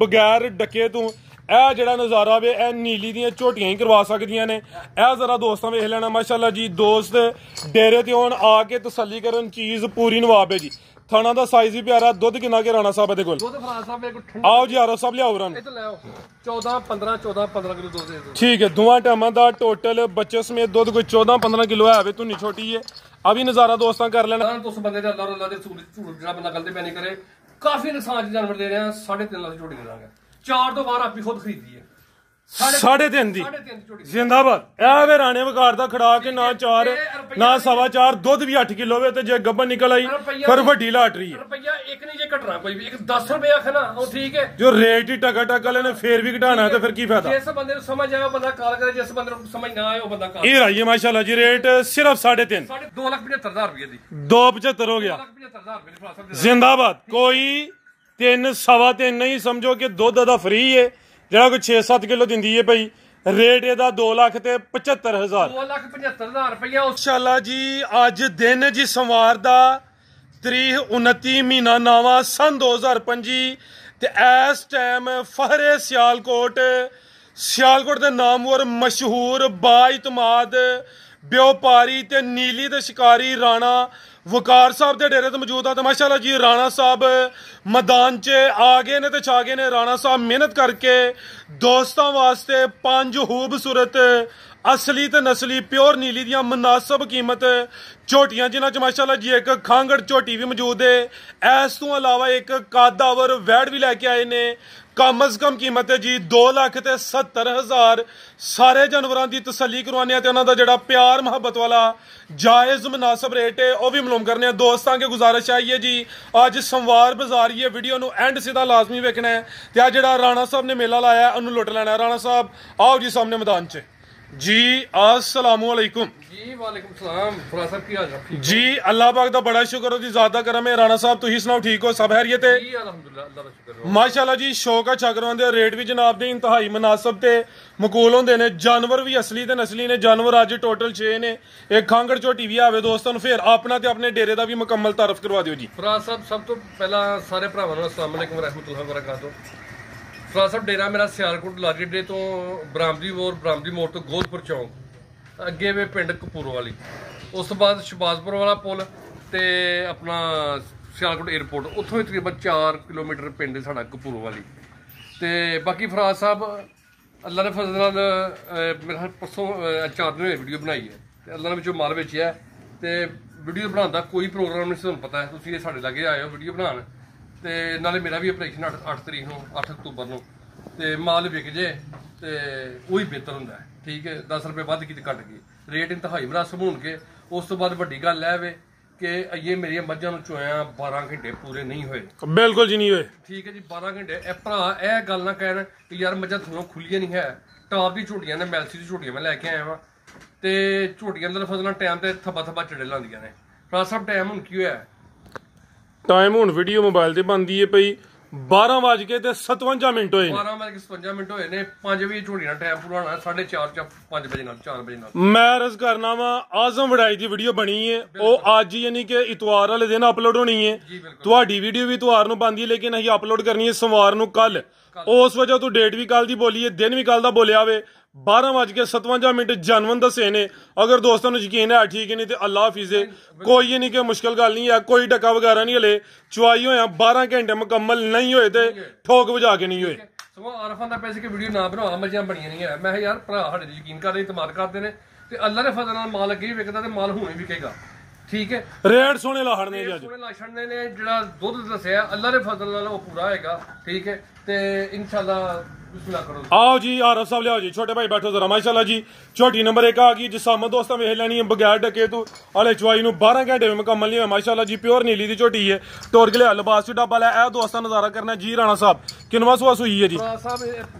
बगैर डके तू ਇਹ ਜਿਹੜਾ ਨਜ਼ਾਰਾ ਵੇ ਇਹ ਨੀਲੀ ਦੀਆਂ ਝੋਟੀਆਂ ਹੀ ਕਰਵਾ ਸਕਦੀਆਂ ਨੇ। ਇਹ ਜ਼ਰਾ ਦੋਸਤਾਂ ਵੇਖ ਲੈਣਾ ਮਾਸ਼ਾਅੱਲਾ ਜੀ। ਦੋਸਤ ਡੇਰੇ ਤੇ ਆਉਣ ਆ ਕੇ ਤਸੱਲੀ ਕਰਨ, ਚੀਜ਼ ਪੂਰੀ ਨਵਾਬ ਹੈ ਜੀ। ਥਾਣਾ ਦਾ ਸਾਈਜ਼ ਵੀ ਪਿਆਰਾ। ਦੁੱਧ ਕਿੰਨਾ ਕੇ ਰਾਣਾ ਸਾਹਿਬ ਦੇ ਕੋਲ? ਦੁੱਧ ਫਰਾਜ਼ ਸਾਹਿਬ ਮੇਰੇ ਕੋਲ ਆਓ ਜੀ ਆਰੋ ਸਾਹਿਬ ਲਿਆਓ ਰਾਂ। ਇਹ ਤਾਂ ਲੈ ਆਓ 14 15 ਕਿਲੋ ਦੁੱਧ ਦੇ ਦਿਓ। ਠੀਕ ਹੈ, ਦੋਵਾਂ ਟਾਈਮਾਂ ਦਾ ਟੋਟਲ ਬੱਚੇ ਸਮੇਤ ਦੁੱਧ ਕੋਈ 14-15 ਕਿਲੋ ਹੈ ਵੇ। ਧੁੰਨੀ ਛੋਟੀ ਹੈ। ਆ ਵੀ ਨਜ਼ਾਰਾ ਦੋਸਤਾਂ ਕਰ ਲੈਣਾ। ਉਸ ਬੰਦੇ ਦਾ ਅੱਲਾਹ ਦੇ ਝੂਠ ਜਿਹੜਾ ਬੰਦਾ ਗਲਤੀ ਪੈ ਨਹੀਂ ਕਰੇ। ਕਾਫੀ ਨੁਕਸਾਨ ਚ ਜਾਨਵਰ ਦੇ ਰਹੇ ਆ। 3.5 ਲੱਖ ਝੋਟੀ ਦੇ ਦਾਂਗੇ। 4 ਤੋਂ ਬਾਅਦ ਆਪੀ ਖੁਦ ਖਰੀਦੀ ਹੈ। 3.5 ਦੀ ਜ਼ਿੰਦਾਬਾਦ। ਇਹ ਵੇ ਰਾਣੇ ਵਕਾਰ ਦਾ ਖੜਾ ਕੇ ਨਾ 4 ਨਾ 4.25 ਦੁੱਧ ਵੀ 8 ਕਿਲੋ ਵੇ। ਤੇ ਜੇ ਗੱਬਨ ਨਿਕਲ ਆਈ ਫਿਰ ਵੱਡੀ ਲਾਟਰੀ ਹੈ। ਰੁਪਈਆ ਇੱਕ ਨਹੀਂ ਜੇ ਘਟਣਾ ਕੋਈ ਵੀ। ਇੱਕ 10 ਰੁਪਏ ਆਖਣਾ ਉਹ ਠੀਕ ਹੈ। ਜੋ ਰੇਟ ਹੀ ਟਕਾ ਵਾਲੇ ਨੇ ਫੇਰ ਵੀ ਘਟਾਣਾ ਤੇ ਫਿਰ ਕੀ ਫਾਇਦਾ? ਜਿਸ ਬੰਦੇ ਨੂੰ ਸਮਝ ਆਏ ਉਹ ਬੰਦਾ ਕਾਲ ਕਰੇ, ਜਿਸ ਬੰਦੇ ਨੂੰ ਸਮਝ ਨਾ ਆਏ ਉਹ ਬੰਦਾ ਕਾਲ। ਇਹ ਰਾਈਏ ਮਾਸ਼ਾਅੱਲਾ ਜੀ। ਰੇਟ ਸਿਰਫ 3.5 2,75,000 ਰੁਪਏ ਦੀ। 2.75 ਹੋ ਗਿਆ। 2,75,000 ਰੁਪਏ ਜ਼ਿੰਦਾਬਾਦ। ਕੋਈ 3 ਸਵਾ 3 ਨਹੀਂ ਸਮਝੋ ਕਿ ਦੁੱਧ ਦਾ ਫ੍ਰੀ ਹੈ ਜਿਹੜਾ ਕੋਈ 6-7 ਕਿਲੋ ਦਿੰਦੀ ਹੈ ਭਾਈ। ਰੇਟ ਇਹਦਾ 2,75,000। 2,75,000 ਰੁਪਇਆ। ਮਾਸ਼ਾਅੱਲਾ ਜੀ ਅੱਜ ਦਿਨ ਜੀ ਸੋਮਵਾਰ ਦਾ ਤਰੀਕ 29 ਮਹੀਨਾ ਨਾਵਾ ਸਨ 2025 ਤੇ ਇਸ ਟਾਈਮ ਫਹਰੇ ਸਿਆਲਕੋਟ ਦੇ ਨਾਮਵਰ ਮਸ਼ਹੂਰ ਬਾਇਤਮਾਦ ਵਿਉਪਾਰੀ ਤੇ ਨੀਲੀ ਤੇ ਸ਼ਿਕਾਰੀ ਰਾਣਾ ਵਕਾਰ ਸਾਹਿਬ ਦੇ ਡੇਰੇ ਤੇ ਮੌਜੂਦ ਆ। ਤੇ ਮਾਸ਼ਾਅੱਲਾ ਜੀ ਰਾਣਾ ਸਾਹਿਬ ਮੈਦਾਨ 'ਚ ਆ ਗਏ ਨੇ ਤੇ ਛਾ ਗਏ ਨੇ। ਰਾਣਾ ਸਾਹਿਬ ਮਿਹਨਤ ਕਰਕੇ ਦੋਸਤਾਂ ਵਾਸਤੇ 5 ਖੂਬਸੂਰਤ ਅਸਲੀ ਤੇ ਨਸਲੀ ਪਿਓਰ ਨੀਲੀ ਦੀਆਂ ਮੁਨਾਸਬ ਕੀਮਤ ਝੋਟੀਆਂ ਜਿਨ੍ਹਾਂ 'ਚ ਮਾਸ਼ਾਅੱਲਾ ਜੀ ਇੱਕ ਖਾਂਗੜ ਝੋਟੀ ਵੀ ਮੌਜੂਦ ਹੈ। ਇਸ ਤੋਂ ਇਲਾਵਾ ਇੱਕ ਕਾਦਾਵਰ ਵੈੜ ਵੀ ਲੈ ਕੇ ਆਏ ਨੇ। कम अज कम कीमत है जी 2,70,000। सारे जानवरों की तसली करवाने उन्होंने जो प्यार मुहब्बत वाला जायज़ मुनासिब रेट है वह भी मालूम करने। दोस्तों की गुजारिश आई है जी अज सोमवार बाजार ही है। वीडियो नू एंड सीधा लाजमी वेखना है। तो आ जो राणा साहब ने मेला लाया उन्होंने लुट लेना है। राणा साहब आओ जी सामने मैदान च जी। अस्सलामुअलैकुम जी। वालेकुम सलाम। फराज साहब की हाल है? जी अल्लाह पाक दा बड़ा शुक्र हो जी, ज़्यादा करम है। राणा साहब तुसीं सुनाओ ठीक हो? सब खैरियत है? जी अल्हम्दुलिल्लाह अल्लाह दा शुक्र है। माशाअल्लाह जी शौक अच्छा करवांदे। रेट भी जनाब दे इंतहाई मुनासिब ते मकूल होंदे ने। जानवर भी असली ते नस्ली ने। जानवर अज टोटल 6 ने। एक खांगड़ झोटी भी आवे दोस्तों नूं। फिर अपना ते अपने डेरे दा भी मुकम्मल तारफ करवा दिओ जी। फराज साहब सब तो पहला सारे भरावां नूं अस्सलाम वालेकुम रहमतुल्लाह व बरकातुहू। फराज साहब डेरा मेरा सियालकोट लागे डे तो बरामदी मोड़ तो गोदपुर चौंक अगे वे पिंड कपूरवाली। उस तो बाद शबाजपुर वाला पुल ते अपना सियालकोट एयरपोर्ट उत्थों तकरीबन 4 किलोमीटर पिंड साडा कपूरवाली। ते बाकी फराज साहब अल्लाह ने फजल नाल मेरा परसों 4 दिन होए वीडियो बनाई है ते अल्लाह ने विचों माल बेचिया ते वीडियो बनाने का कोई प्रोग्राम नहीं तुहानूं पता है। तुसीं साडे लागे आए हो वीडियो बनाने ते नाले मेरा भी ऑपरेशन 8 तरीक नूं 8 अक्तूबर नूं ते माल विक जे ते वही बेहतर हुंदा है। ठीक है 10 रुपए वध की घट गई। रेट इंतहाई मुनासिब होणगे। उस तो बाद वड्डी गल है वे कि ये मेरी मझां नूं चोया 12 घंटे पूरे नहीं होए। बिल्कुल जी नहीं होए। ठीक है जी 12 घंटे ए भरा ए गल ना कहन कि यार मझां थल्लों खुलियां नहीं है। टॉप दी झोटियां ने मैलसी दी झोटियां मैं लैके आया वां ते झोटियां दा फसला टाइम ते थब्बा चढ़े लांदियां ने। फराज साहब टाइम हुण की होया? टाइम हुण वीडियो मोबाइल ते बनदी है पई 12:57 होए। 12:57 होए ने। 5 वजे झोटियां टाइम पूरा होना 4:30 5 बजे नाल 4 बजे नाल। मैं अर्ज करना वा आजम वड़ाई दी वीडियो बनी है वो अज यानी कि इतवार वाले दिन अपलोड होनी है। तुहाडी वीडियो भी इतवार नूं बनदी है लेकिन असीं अपलोड करनी है सोमवार नूं कल। उस वजह तो डेट भी कल दी बोली है दिन भी कल दा बोलिया वे। 12:57 जनवन दसे ने। अगर दोस्तों नूं यकीन है ठीक है नहीं तो अल्लाह हाफिज़। कोई नहीं कि मुश्किल गल नहीं है। कोई डका वगैरह नहीं हले चुआई होया 12 घंटे मुकम्मल नहीं होए ते ठोक बजा के नहीं होए। सगों आरफां दा पैसे की वीडियो ना बनाओ मर्जियां बणियां नहीं है। मैं यार भरा साडे यकीन करदे इतमाद करदे ने ते अल्लाह दे फजल नाल माल अगे भी विकदा ते माल हुणे विकेगा। ठीक है रेट सोने लाहड़ने जी सोने लाशड़ने ने जिहड़ा दुध दस्सिया अल्लाह दे फजल नाल ओह पूरा होएगा। ठीक है ते इंशाअल्लाह आओ जी आरफ साहब लियाओ जी। छोटे भाई बैठो जरा। माशाल्लाह जी झोटी नंबर 1 आ गई जिसाम दोस्तों वेख लैनी है बगैर डके तू हले चुआई नूं 12 घंटे में मुकम्मल नहीं हुआ। माशाल्लाह जी प्योर नीली दी झोटी है। टोर के लिबास च डब्बा लै दोस्तों नजारा करना जी। राणा साहब किनवा सुआ सुई है जी?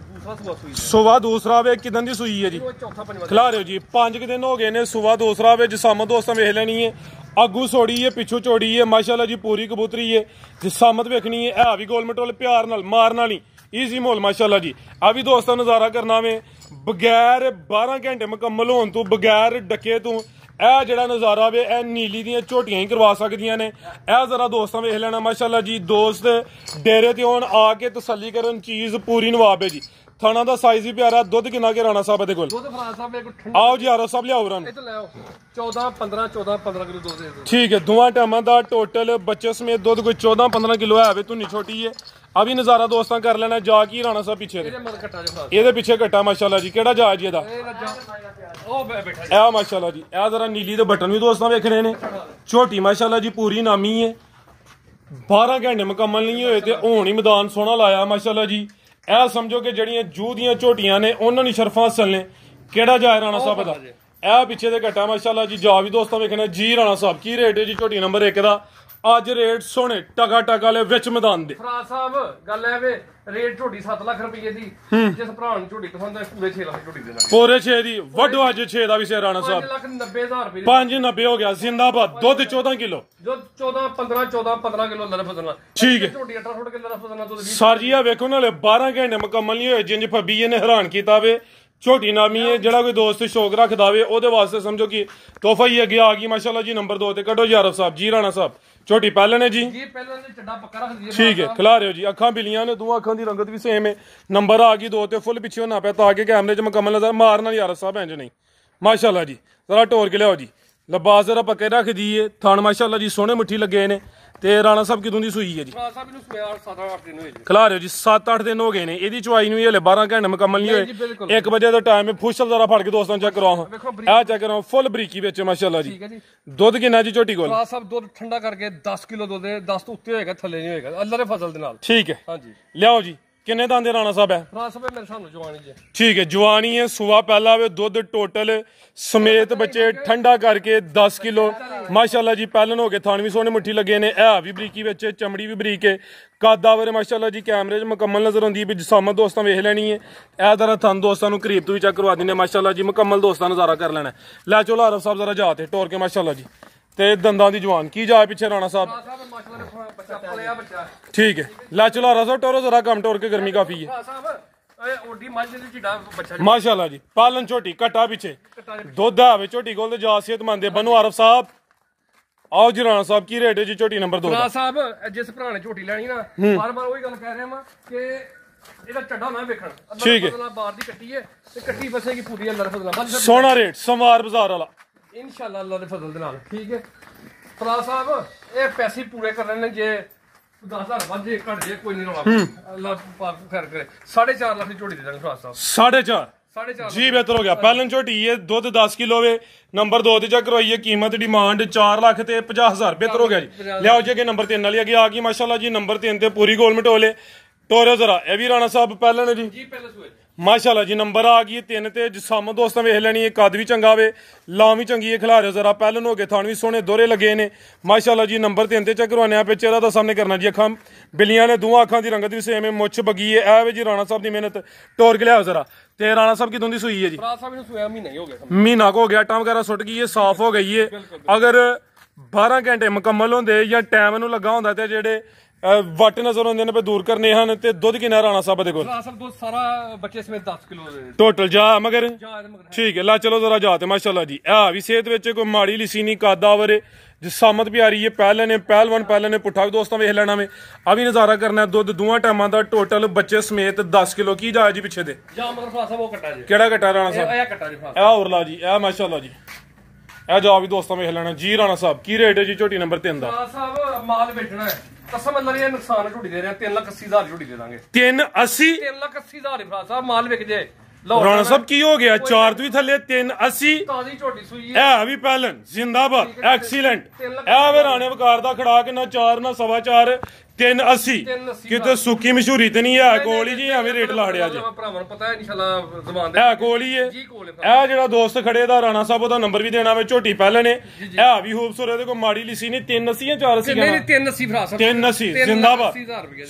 सुबह दूसरा वे किदन दी सुई है जी? खिला रहे हो जी 5 दिन हो गए ने। सुबह दूसरा वे जिसाम दोस्तों वेख लैनी है। अगू सोड़ी है पिछू चौड़ी है। माशाल्लाह जी पूरी कबूतरी है। जिसामत वेखनी है भी गोल मटोल प्यार नाल मारना नहीं ईजी मोल। माशाल्लाह जी आ भी दोस्तों नजारा करना वे बगैर 12 घंटे मुकम्मल होने तू बगैर डके तू ਇਹ ਜਿਹੜਾ ਨਜ਼ਾਰਾ ਵੇ ਇਹ ਨੀਲੀ ਦੀਆਂ ਝੋਟੀਆਂ ਹੀ ਕਰਵਾ ਸਕਦੀਆਂ ਨੇ। ਇਹ ਜ਼ਰਾ ਦੋਸਤਾਂ ਵੇਖ ਲੈਣਾ ਮਾਸ਼ਾਅੱਲਾ ਜੀ, ਦੋਸਤ ਡੇਰੇ ਤੇ ਆਉਣ ਆ ਕੇ ਤਸੱਲੀ ਕਰਨ, ਚੀਜ਼ ਪੂਰੀ ਨਵਾਬ ਹੈ ਜੀ। ਥਾਣਾ ਦਾ ਸਾਈਜ਼ ਵੀ ਪਿਆਰਾ। ਦੁੱਧ ਕਿੰਨਾ ਕੇ ਰਾਣਾ ਸਾਹਿਬ ਦੇ ਕੋਲ? ਦੁੱਧ ਫਰਾਜ਼ ਸਾਹਿਬ ਮੇਰੇ ਕੋਲ ਠੰਡਾ। ਆਓ ਜੀ ਆਰੋ ਸਾਹਿਬ ਲਿਆਓ ਰਨ। ਇਹ ਤਾਂ ਲੈ ਆਓ 14 15 ਕਿਲੋ ਦੁੱਧ ਦੇ ਦਿਓ। ठीक है, दोवां टाइमां दा टोटल बच्चे समेत दुध कोई 14-15 किलो है वे, धुनी छोटी है। अभी नजारा दोस्तां कर लेना जा की राणा साहब पीछे ਇਹਦੇ ਮਗਰ ਕੱਟਾ ਜਿਹਾ ਫਰਾਜ਼। ਇਹਦੇ ਪਿੱਛੇ ਘਟਾ ਮਾਸ਼ਾਅੱਲਾ ਜੀ। ਕਿਹੜਾ ਜਾ ਜੀ ਇਹਦਾ? ਇਹ ਰੱਜਾ ਉਹ ਬੈਠਾ ਜੀ। ਇਹ ਮਾਸ਼ਾਅੱਲਾ ਜੀ, ਇਹ ਜ਼ਰਾ ਨੀਲੀ ਦੇ ਬਟਨ ਵੀ ਦੋਸਤਾਂ ਵੇਖਣੇ ਨੇ। ਝੋਟੀ ਮਾਸ਼ਾਅੱਲਾ ਜੀ ਪੂਰੀ ਨਾਮੀ ਹੈ। 12 ਘੰਟੇ ਮੁਕੰਮਲ ਨਹੀਂ ਹੋਏ ਤੇ ਹੁਣ ਹੀ ਮੈਦਾਨ ਸੋਹਣਾ ਲਾਇਆ ਮਾਸ਼ਾਅੱਲਾ ਜੀ। ਇਹ ਸਮਝੋ ਕਿ ਜਿਹੜੀਆਂ ਜੂਹ ਦੀਆਂ ਝੋਟੀਆਂ ਨੇ ਉਹਨਾਂ ਨੂੰ ਸ਼ਰਫਾਂ ਹਾਸਲ ਨੇ। ਕਿਹੜਾ ਜਾ ਰਾਣਾ ਸਾਹਿਬ ਦਾ? ਇਹ ਪਿੱਛੇ ਦੇ ਘਟਾ ਮਾਸ਼ਾਅੱਲਾ ਜੀ। ਜਾ ਵੀ ਦੋਸਤਾਂ ਵੇਖਣਾ ਜੀ। ਰਾਣਾ ਸਾਹਿਬ ਕੀ ਰੇਟ ਹੈ ਜੀ ਝੋਟੀ ਨੰਬਰ 1 ਦਾ? ਅੱਜ ਰੇਟ ਸੋਹਣੇ ਟਕਾ ਵਾਲੇ ਵਿੱਚ ਮੈਦਾਨ ਦੇ। ਫਰਾਜ਼ ਸਾਹਿਬ ਗੱਲ ਐ ਵੇ ਰੇਟ ਝੋਟੀ 7 ਲੱਖ ਰੁਪਏ ਦੀ। ਜਿਸ ਭਰਾ ਨੂੰ ਝੋਟੀ ਪਸੰਦ ਹੈ ਪੂਰੇ 6 ਲੱਖ ਝੋਟੀ ਦੇ ਦਾਂਗੇ। ਪੂਰੇ 6 ਦੀ ਵੱਡੋ ਅੱਜ 6 ਦਾ ਵੀ ਸੇ ਰਾਣਾ ਸਾਹਿਬ 5,90,000 ਰੁਪਏ। 590 ਹੋ ਗਿਆ ਜ਼ਿੰਦਾਬਾਦ। ਦੁੱਧ 14 ਕਿਲੋ ਜੋ 15 ਕਿਲੋ ਲੜ ਫਸਣਾ। ਠੀਕ ਹੈ ਝੋਟੀ 18 ਕੇ ਲੜ ਫਸਣਾ ਦੁੱਧ 20। ਸਰ ਜੀ ਆ ਵੇਖੋ ਨਾਲੇ 12 ਘੰਟੇ ਮੁਕੰਮਲ ਨਹੀਂ ਹੋਏ। ਜਿੰਜ ਫੱਬੀ ਨੇ ਹੈਰਾਨ ਕੀਤਾ ਵੇ। ਝੋਟੀ ਨਾਮੀ ਹੈ, ਜਿਹੜਾ ਕੋਈ ਦੋਸਤ ਸ਼ੌਕ ਰੱਖਦਾ ਵੇ ਉਹਦੇ ਵਾਸਤੇ ਸਮਝੋ ਕਿ ਤੋਹਫਾ ਹੀ ਅੱਗੇ ਆ ਗਈ ਮਾਸ਼ਾਅੱਲਾ ਜੀ। ਨੰਬਰ 2 ਤੇ ਕੱਢੋ ਯਾਰਫ ਸਾਹਿਬ ਜੀ। ਰਾਣਾ ਸਾਹਿਬ ਝੋਟੀ ਪਹਿਲਾਂ ਨੇ ਜੀ। ਜੀ ਪਹਿਲਾਂ ਨੇ ਚੱਡਾ ਪੱਕਾ ਰੱਖ ਦਈਏ। ਠੀਕ ਹੈ, ਖਿਲਾ ਰਹੇ ਹੋ ਜੀ। ਅੱਖਾਂ ਬਿਲੀਆਂ ਨੇ, ਦੋਵਾਂ ਅੱਖਾਂ ਦੀ ਰੰਗਤ ਵੀ ਸੇਮ ਹੈ। ਨੰਬਰ ਆ ਗਈ 2 ਤੇ ਫੁੱਲ ਪਿੱਛੇ ਹੋਣਾ ਪਿਆ ਤਾਂ ਕਿ ਕੈਮਰੇ 'ਚ ਮੁਕੰਮਲ ਨਜ਼ਰ ਮਾਰਨਾ ਯਾਰ ਸਾਹਿਬ ਇੰਜ ਨਹੀਂ ਮਾਸ਼ਾਅੱਲਾ ਜੀ। ਜ਼ਰਾ ਟੋਰ ਕੇ ਲਿਆਓ ਜੀ। ਲਬਾਸ ਜ਼ਰਾ ਪੱਕੇ ਰੱਖ ਦਈਏ। ਥਣ ਮਾਸ਼ਾਅੱਲਾ ਜੀ ਸੋਹਣੇ ਮੁੱਠੀ ਲੱਗੇ ਨੇ। ਤੇ ਰਾਣਾ ਸਾਹਿਬ ਕਿਦੋਂ ਦੀ ਸੂਈ ਹੈ ਜੀ? ਫਰਾਜ਼ ਸਾਹਿਬ ਇਹਨੂੰ ਸਵੇਰ 7-8 ਦਿਨ ਹੋਏ ਜੀ। ਖਿਲਾ ਰਹੇ ਹੋ ਜੀ। 7-8 ਦਿਨ ਹੋ ਗਏ ਨੇ ਇਹਦੀ ਚੁਆਈ ਨੂੰ। ਹਲੇ 12 ਘੰਟੇ ਮੁਕੰਮਲ ਨਹੀਂ ਹੋਏ। 1 ਵਜੇ ਦਾ ਟਾਈਮ ਹੈ। ਫੁਸ਼ਲ ਜ਼ਰਾ ਫੜ ਕੇ ਦੋਸਤਾਂ ਚੈੱਕ ਕਰਾਓ। ਆਹ ਚੈੱਕ ਕਰਾਓ ਫੁੱਲ ਬਰੀਕੀ ਵਿੱਚ ਮਾਸ਼ਾਅੱਲਾ ਜੀ। ਠੀਕ ਹੈ ਜੀ। ਦੁੱਧ ਕਿੰਨਾ ਜੀ ਝੋਟੀ ਕੋਲ? ਫਰਾਜ਼ ਸਾਹਿਬ ਦੁੱਧ ਠੰਡਾ ਕਰਕੇ 10 ਕਿਲੋ ਦੁੱਧ 10 ਤੋਂ ਉੱਤੇ ਹੋਏਗਾ, ਥੱਲੇ ਨਹੀਂ ਹੋਏਗਾ ਅੱਲਾ ਦੇ ਫਜ਼ਲ ਦੇ ਨਾਲ। ਠੀਕ ਹੈ, ਹਾਂਜੀ ਲਿਆਓ ਜੀ। ਕਿੰਨੇ ਦੰਦ ਰਾਣਾ ਸਾਹਿਬ ਹੈ? ਫਰਾਜ਼ ਸਾਹਿਬ ਮੇਰੇ ਸਾਹਮਣੇ ਜਵਾਨੀ ਜੀ। ਠੀਕ ਹੈ, ਜਵਾਨੀ ਹੈ। ਸੁਆ ਪਹਿਲਾ ਵੇ। ਦੁੱਧ ਟੋਟਲ ਸਮੇਤ ਬੱਚੇ ਠੰਡਾ ਕਰਕੇ 10 ਕਿਲੋ ਮਾਸ਼ਾਅੱਲਾ ਜੀ। ਪਹਿਲਨ ਹੋ ਕੇ ਥਾਣ ਵੀ ਸੋਹਣੇ ਮੁੱਠੀ ਲੱਗੇ ਨੇ। ਇਹ ਵੀ ਬਰੀਕੀ ਵਿੱਚ, ਚਮੜੀ ਵੀ ਬਰੀਕ ਹੈ। ਕਾਦਾਵਰ ਮਾਸ਼ਾਅੱਲਾ ਜੀ। ਕੈਮਰੇ 'ਚ ਮੁਕੰਮਲ ਨਜ਼ਰ ਆਉਂਦੀ ਵੀ ਜਸਾਮਤ ਦੋਸਤਾਂ ਵੇਖ ਲੈਣੀ ਹੈ। ਇਹ ਤਰ੍ਹਾਂ ਥਣ ਦੋਸਤਾਂ ਨੂੰ ਕਰੀਬ ਤੋਂ ਵੀ ਚੈੱਕ ਕਰਵਾ ਦਿੰਦੇ ਮਾਸ਼ਾਅੱਲਾ ਜੀ। ਮੁਕੰਮਲ ਦੋਸਤਾਂ ਨਜ਼ਾਰਾ ਕਰ ਲੈਣਾ। ਲੈ ਚਲੋ ਆਰਫ ਸਾਹਿਬ ਜ਼ਰਾ ਜਾ ਤੇ ਟੋਰ ਕੇ ਮਾਸ਼ਾਅੱਲਾ ਜੀ। ਤੇ ਦੰਦਾਂ ਦੀ ਜਵਾਨ ਕੀ ਜਾ ਪਿੱਛੇ ਰਾਣਾ ਸਾਹਿਬ? ਬੱਚਾ ਪਲਿਆ ਬੱਚਾ। ਠੀਕ ਹੈ, ਲੈ ਚਲੋ ਆਰਫ ਸਾਹਿਬ ਟੋਰੋ ਜ਼ਰਾ ਕੰਮ ਟੋਰ ਕੇ ਗਰਮੀ ਕਾਫੀ ਹੈ। ਓਡੀ ਮੱਝ ਦੀ ਝਿੜਾ ਬੱਚਾ ਮਾਸ਼ਾਅੱਲਾ ਜੀ। ਪਾਲਣ ਝੋਟੀ ਘਟਾ ਪਿੱਛੇ ਦੁੱਧ ਆਵੇ ਝੋਟੀ ਕੋਲ ਤੇ ਜਾ ਸਿਹਤਮੰਦ ਬਨੋ ਆਰਫ ਸਾਹਿਬ। ਆਓ ਜੀ ਰਾਣਾ ਸਾਹਿਬ ਕੀ ਰੇਟ ਹੈ ਜੀ ਝੋਟੀ ਨੰਬਰ 2 ਦਾ? ਫਰਾਜ਼ ਸਾਹਿਬ ਜਿਸ ਭਰਾ ਨੇ ਝੋਟੀ ਲੈਣੀ ਨਾ ਬਾਰ-ਬਾਰ ਉਹੀ ਗੱਲ ਕਹਿ ਰਿਹਾ ਮੈਂ ਕਿ ਇਹਦਾ ਚੱਡਾ ਨਾ ਵੇਖਣ। ਠੀਕ ਹੈ। ਬਾਹਰ ਦੀ ਕੱਟੀ ਹੈ ਤੇ ਕੱਟੀ ਬਸੇਗੀ ਪੂਰੀ ਅੱਲਾ ਦੇ ਫਜ਼ਲ ਨਾਲ। ਸੋਹਣਾ ਰੇਟ ਸਮਾਰ ਬਾਜ਼ਾਰ ਵਾਲਾ ਇਨਸ਼ਾਅੱਲਾ ਅੱਲਾ ਦੇ ਫਜ਼ਲ ਦੇ ਨਾਲ। ਠੀਕ ਹੈ ਫਰਾਜ਼ ਸਾਹਿਬ ਇਹ ਪੈਸੇ ਪੂਰੇ ਕਰਨੇ ਨੇ। ਜੇ 10,000 ਵੱਧ ਜੇ ਘਟ ਜੇ ਕੋਈ ਨਹੀਂ ਰੌਲਾ। ਅੱਲਾ ਪਾਕ ਖੈਰ ਕਰੇ। 4.5 ਲੱਖ ਦੀ ਝੋਟੀ ਦੇ ਦਾਂਗੇ ਫਰਾਜ਼ ਸਾਹਿਬ। 4.5 ਜੀ ਬਿਹਤਰ ਹੋ ਗਿਆ। ਪਹਿਲਨ ਝੋਟੀ ਹੈ। ਦੁੱਧ 10 ਕਿਲੋ ਵੇ। ਨੰਬਰ 2 ਤੇ ਚੈੱਕ ਕਰਵਾਈਏ। ਕੀਮਤ ਡਿਮਾਂਡ 4 ਲੱਖ ਤੇ 50,000 ਬਿਹਤਰ ਹੋ ਗਿਆ ਜੀ। ਲਿਆਓ ਜੀ ਅੱਗੇ ਨੰਬਰ 3 ਵਾਲੀ ਅੱਗੇ ਆ ਗਈ ਮਾਸ਼ਾਅੱਲਾ ਜੀ। ਨੰਬਰ 3 ਤੇ ਪੂਰੀ ਗੋਲ ਮਟੋਲੇ ਟੋਰੇ ਜ਼ਰਾ। ਇਹ ਵੀ ਰਾਣਾ ਸਾਹਿਬ ਪਹਿਲਨ ਹੈ ਜੀ। ਜੀ ਪਹਿਲੇ ਸੂਏ ਮਾਸ਼ਾਅੱਲਾ ਜੀ। ਨੰਬਰ ਆ ਗਈ 3 ਤੇ ਜਸਾਮਤ ਦੋਸਤਾਂ ਵੇਖ ਲੈਣੀ ਹੈ। ਕੱਦ ਵੀ ਚੰਗਾ ਵੇ, ਲਾਂ ਵੀ ਚੰਗੀ ਹੈ। ਖਿਲਾ ਰਹੇ ਜ਼ਰਾ ਪਹਿਲਨ ਹੋ ਕੇ ਥਣ ਵੀ ਸੋਹਣੇ ਦੋਹਰੇ ਲੱਗੇ ਨੇ ਮਾਸ਼ਾਅੱਲਾ ਜੀ। ਨੰਬਰ 3 ਤੇ ਚੈੱਕ ਕਰਵਾਉਣੇ ਆ। ਚਿਹਰਾ ਦਾ ਸਾਹਮਣੇ ਕਰਨਾ ਜੀ। ਅੱਖਾਂ ਬਿੱਲੀਆਂ ਨੇ, ਦੋਵਾਂ ਅੱਖਾਂ ਦੀ ਰੰਗਤ ਵੀ ਸੇਮ ਹੈ। ਮੁੱਛ ਬੱਗੀ ਹੈ। ਇਹ ਵੇ ਜੀ ਰਾਣਾ ਸਾਹਿਬ ਦੀ ਮਿਹਨਤ। ਟੋਰ ਕੇ ਲਿਆਓ ਜ਼ਰਾ। ਤੇ ਰਾਣਾ ਸਾਹਿਬ ਕਿਦੋਂ ਦੀ ਸੂਈ ਹੈ ਜੀ? ਫਰਾਜ਼ ਸਾਹਿਬ ਨੂੰ ਸੂਇਆ ਮਹੀਨਾ ਹੀ ਹੋ ਗਿਆ। ਮਹੀਨਾ ਹੋ ਗਿਆ। ਆਟਾ ਵਗੈਰਾ ਸੁੱਟ ਗਈ ਹੈ, ਸਾਫ਼ ਹੋ ਗਈ ਹੈ। ਅਗਰ 12 ਘੰਟੇ ਮੁਕੰਮਲ ਹੁੰਦੇ ਜਾਂ ਟਾਈਮ ਨੂੰ ਲੱਗਾ ਹੁੰਦਾ ਤੇ ਜਿਹੜੇ ਵੱਟ ਨਜ਼ਰ ਆਉਂਦੇ ਨੇ ਪੇ ਦੂਰ ਕਰਨੇ ਹਨ। ਤੇ ਦੁੱਧ ਕਿੰਨਾ ਰਾਣਾ ਸਾਹਿਬ ਦੇ ਕੋਲ? ਫਰਾਜ਼ ਸਾਹਿਬ ਦੁੱਧ ਸਾਰਾ ਬੱਚੇ ਸਮੇਤ 10 ਕਿਲੋ ਟੋਟਲ ਜਾ ਮਗਰ। ਜਾ ਠੀਕ ਹੈ, ਲਾ ਚਲੋ ਜ਼ਰਾ ਜਾ ਤੇ ਮਾਸ਼ਾਅੱਲਾ ਜੀ। ਆ ਵੀ ਸਿਹਤ ਵਿੱਚ ਕੋਈ ਮਾੜੀ ਲਿਸੀ ਨਹੀਂ। ਕਾਦਾਵਰ ਜਸਾਮਤ ਪਿਆਰੀ ਹੈ। ਪਹਿਲੇ ਨੇ ਪਹਿਲਵਾਨ ਪਹਿਲੇ ਨੇ ਪੁੱਠਾ ਵੀ ਦੋਸਤਾਂ ਵੇਖ ਲੈਣਾ ਵੇ। ਆ ਵੀ ਨਜ਼ਾਰਾ ਕਰਨਾ। ਦੁੱਧ ਦੋਵਾਂ ਟਾਈਮਾਂ ਦਾ ਟੋਟਲ ਬੱਚੇ ਸਮੇਤ 10 ਕਿਲੋ ਕੀ ਜਾ ਜੀ ਪਿੱਛੇ ਦੇ? ਜਾ ਮਗਰ ਫਰਾਜ਼ ਸਾਹਿਬ ਉਹ ਕੱਟਾ ਜੀ। ਕਿਹੜਾ ਘਟਾ ਰਾਣਾ ਸਾਹਿਬ? ਇਹ ਕੱਟਾ ਜੀ ਫਰਾਜ਼ ਇਹ ਹੋਰ ਲਾ ਜੀ। ਇਹ ਮਾਸ਼ਾਅੱਲਾ ਜੀ। ਇਹ ਜਾ ਵੀ ਦੋਸਤਾਂ ਵੇਖ ਲੈਣਾ ਜੀ। ਰਾਣਾ ਸਾਹਿਬ ਕੀ ਰੇਟ ਹੈ ਜੀ ਝੋਟੀ ਨੰਬਰ 3 ਦਾ? ਫਰਾਜ਼ ਸਾਹਿਬ ਮਾਲ ਵੇਚਣਾ ਹੈ। ਕਸਮ ਅੱਲਾ ਦੀ ਨੁਕਸਾਨ ਝੋਟੀ ਦੇ ਰਿਹਾ। 3,80,000 ਝੋਟੀ ਦੇ ਦਾਂਗੇ। 380 3,80,000 ਫਰਾਜ਼ ਸਾਹਿਬ ਮਾਲ ਵਿਕ ਜੇ। ਰਾਣਾ ਸਾਹਿਬ ਕੀ ਹੋ ਗਿਆ? 4 ਤੋਂ ਵੀ ਥੱਲੇ 380। ਤਾਜ਼ੀ ਝੋਟੀ ਸੂਈ ਹੈ। ਇਹ ਵੀ ਪਹਿਲਨ ਜ਼ਿੰਦਾਬਾਦ ਐਕਸੀਲੈਂਟ। ਇਹ ਵੇ ਰਾਣੇ ਵਕਾਰ ਦਾ ਖੜਾ ਕੇ ਨਾ 4 ਨਾ 4.25 380। ਕਿਤੇ ਸੁੱਕੀ ਮਸ਼ਹੂਰੀ ਤੇ ਨਹੀਂ ਹੈ ਕੋਲ ਹੀ ਜੀ। ਐਵੇਂ ਰੇਟ ਲਾੜਿਆ ਜੀ। ਭਰਾਵਾਂ ਨੂੰ ਪਤਾ ਹੈ ਇਨਸ਼ਾਅੱਲਾ ਜ਼ਮਾਨ ਦੇ ਇਹ ਕੋਲ ਹੀ ਹੈ। ਇਹ ਜਿਹੜਾ ਦੋਸਤ ਖੜੇ ਦਾ ਰਾਣਾ ਸਾਹਿਬ ਉਹਦਾ ਨੰਬਰ ਵੀ ਦੇਣਾ ਵੇ। ਝੋਟੀ ਪਹਿਲੇ ਨੇ। ਇਹ ਵੀ ਖੂਬਸੂਰਤ ਇਹਦੇ ਕੋਈ ਮਾੜੀ ਲਿਸੀ ਨਹੀਂ। 380 ਜਾਂ 480? ਨਹੀਂ 380 ਫਰਾਜ਼ ਸਾਹਿਬ। 380 ਜ਼ਿੰਦਾਬਾਦ।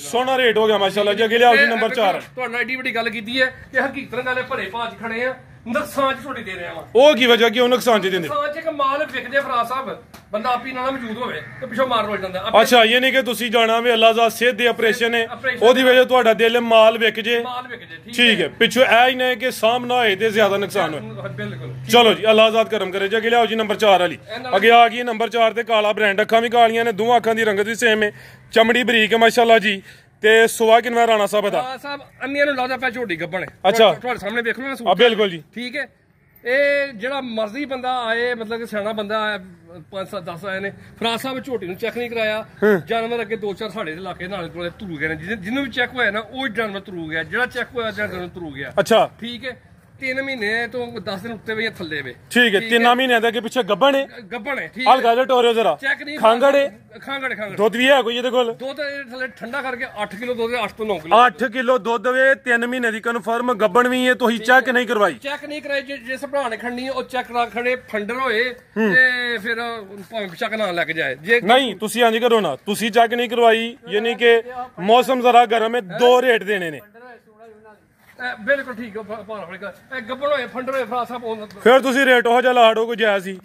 ਸੋਹਣਾ ਰੇਟ ਹੋ ਗਿਆ ਮਾਸ਼ਾਅੱਲਾ ਜੀ। ਅੱਗੇ ਲਿਆਓ ਜੀ ਨੰਬਰ 4। ਤੁਹਾਡਾ ਐਡੀ ਵੱਡੀ ਗੱਲ ਕੀਤੀ ਹੈ ਕਿ ਹਕੀਕਤ ਨਾਲ ਭਰੇ ਭਾਜ ਖੜੇ ਆ। ਨੁਕਸਾਨ ਚ ਝੋਟੀ ਦੇ ਰਿਹਾ ਵਾਂ। ਉਹ ਕੀ ਵਜ੍ਹਾ ਕਿ ਉਹ ਨੁਕਸਾਨ ਚ ਦਿੰਦੇ? ਨੁਕਸਾਨ ਚ ਇੱਕ ਮਾਲ ਵਿਕਦੇ ਫਰਾ ਸਾਹਿਬ, ਬੰਦਾ ਆਪੀ ਨਾਲ ਮੌਜੂਦ ਹੋਵੇ ਤੇ ਪਿੱਛੋਂ ਮਾਰ ਰੋਲ ਜਾਂਦਾ। ਅੱਛਾ, ਇਹ ਨਹੀਂ ਕਿ ਤੁਸੀਂ ਜਾਣਾ ਵੀ ਅੱਲਾ ਦਾ ਸਿਹਤ ਦੇ ਆਪਰੇਸ਼ਨ ਹੈ ਉਹਦੀ ਵਜ੍ਹਾ ਤੁਹਾਡਾ ਦਿਲ ਮਾਲ ਵਿਕ ਜੇ। ਮਾਲ ਵਿਕ ਜੇ, ਠੀਕ ਹੈ। ਪਿੱਛੋਂ ਇਹ ਹੀ ਨਹੀਂ ਕਿ ਸਾਹਮਣਾ ਹੋਏ ਤੇ ਜ਼ਿਆਦਾ ਨੁਕਸਾਨ ਹੋਏ। ਬਿਲਕੁਲ। ਚਲੋ ਜੀ, ਅੱਲਾ ਆਜ਼ਾਦ ਕਰਮ ਕਰੇ ਜੀ। ਅੱਗੇ ਲਿਆਓ ਜੀ ਨੰਬਰ 4 ਵਾਲੀ। ਅੱਗੇ ਆ ਗਈ ਨੰਬਰ 4 ਤੇ ਕਾਲਾ ਬ੍ਰਾਂਡ, ਅੱਖਾਂ ਵੀ ਕਾਲੀਆਂ ਨੇ, ਦੋਵਾਂ ਅੱਖਾਂ ਦੀ ਰੰਗਤ ਵੀ ਸੇਮ ਹੈ, ਚਮੜੀ ਬਰੀਕ ਹੈ ਮਾਸ਼ਾਅੱਲਾ ਜੀ। ਤੇ ਸੁਵਾ ਕਿੰਨਾ ਰਾਣਾ ਸਾਹਿਬ ਦਾ? ਸਾਹਿਬ ਅੰਨੀਆਂ ਨੂੰ ਲਾਦਾ ਪਿਆ ਝੋਟੀ ਗੱਬਣ। ਅੱਛਾ, ਤੁਹਾਡੇ ਸਾਹਮਣੇ ਦੇਖ ਲਓ ਨਾ ਆ ਬਿਲਕੁਲ ਜੀ। ਠੀਕ ਹੈ। ਇਹ ਜਿਹੜਾ ਮਰਜ਼ੀ ਬੰਦਾ ਆਏ, ਮਤਲਬ ਕਿ ਸਿਆਣਾ ਬੰਦਾ ਆਇਆ, 5-7-10 ਆਏ ਨੇ, ਫਰਾਜ ਸਾਹਿਬ ਝੋਟੀ ਨੂੰ ਚੈੱਕ ਨਹੀਂ ਕਰਾਇਆ। ਜਾਨਵਰ ਅੱਗੇ 2-4 ਸਾਡੇ ਇਲਾਕੇ ਨਾਲ ਧਰੂ ਗਏ ਨੇ, ਜਿਹਨੂੰ ਵੀ ਚੈੱਕ ਹੋਇਆ ਨਾ ਉਹ ਜਾਨਵਰ ਧਰੂ ਗਿਆ, ਜਿਹੜਾ ਚੈੱਕ ਹੋਇਆ ਜਾਨਵਰ ਧਰੂ ਗਿਆ। ਅੱਛਾ, ਠੀਕ ਹੈ। 3 ਮਹੀਨੇ ਤੋਂ 10 ਦਿਨ ਉੱਤੇ ਵੀ ਥੱਲੇ ਵੇ। ਠੀਕ ਹੈ। 3 ਮਹੀਨਿਆਂ ਦੇ ਅੱਗੇ ਪਿੱਛੇ ਗੱਬਣ ਹੈ। ਗੱਬਣ ਹੈ। ਠੀਕ ਹਲਕਾ ਜਿਹਾ ਟੋਰਿਓ ਜਰਾ। ਚੈੱਕ ਨਹੀਂ। ਖਾਂਗੜ ਹੈ। ਖਾਂਗੜ ਦੁੱਧ ਵੀ ਹੈ ਕੋਈ ਇਹਦੇ ਕੋਲ? ਦੁੱਧ ਥੱਲੇ ਠੰਡਾ ਕਰਕੇ 8 ਕਿਲੋ ਦੁੱਧ, 8 ਤੋਂ 9 ਕਿਲੋ। 8 ਕਿਲੋ ਦੁੱਧ ਵੇ, 3 ਮਹੀਨੇ ਦੀ ਕਨਫਰਮ ਗੱਬਣ ਵੀ ਹੈ। ਤੁਸੀਂ ਚੈੱਕ ਨਹੀਂ ਕਰਵਾਈ? ਚੈੱਕ ਨਹੀਂ ਕਰਾਈ। ਜਿਸ ਭਰਾ ਨੇ ਖੜਨੀ ਉਹ ਚੈੱਕ ਕਰਾ ਖੜੇ, ਫੰਡਰ ਹੋਏ ਤੇ ਫਿਰ ਭਾਵੇਂ ਚੱਕ ਨਾ ਲੱਗ ਜਾਏ। ਜੇ ਨਹੀਂ, ਤੁਸੀਂ ਇੰਜ ਕਰੋ ਨਾ, ਤੁਸੀਂ ਚੈੱਕ ਨਹੀਂ ਕਰਵਾਈ, ਯਾਨੀ ਕਿ ਮੌਸਮ ਜ਼ਰਾ ਗਰਮ ਹੈ, 2 ਰੇਟ ਦੇਣੇ ਨੇ। ਬਿਲਕੁਲ ਠੀਕ ਹੈ। ਭਾਰਾ ਫੜੇਗਾ ਗੱਬਣ ਹੋਏ, ਫੰਡਰ ਹੋਏ ਫਰਾ ਸਾਹਿਬ, ਫਿਰ ਤੁਸੀਂ ਰੇਟ ਉਹ ਜਿਹਾ ਲਾੜੋ ਕੋਈ ਜਾਇਜ਼ ਸੀ।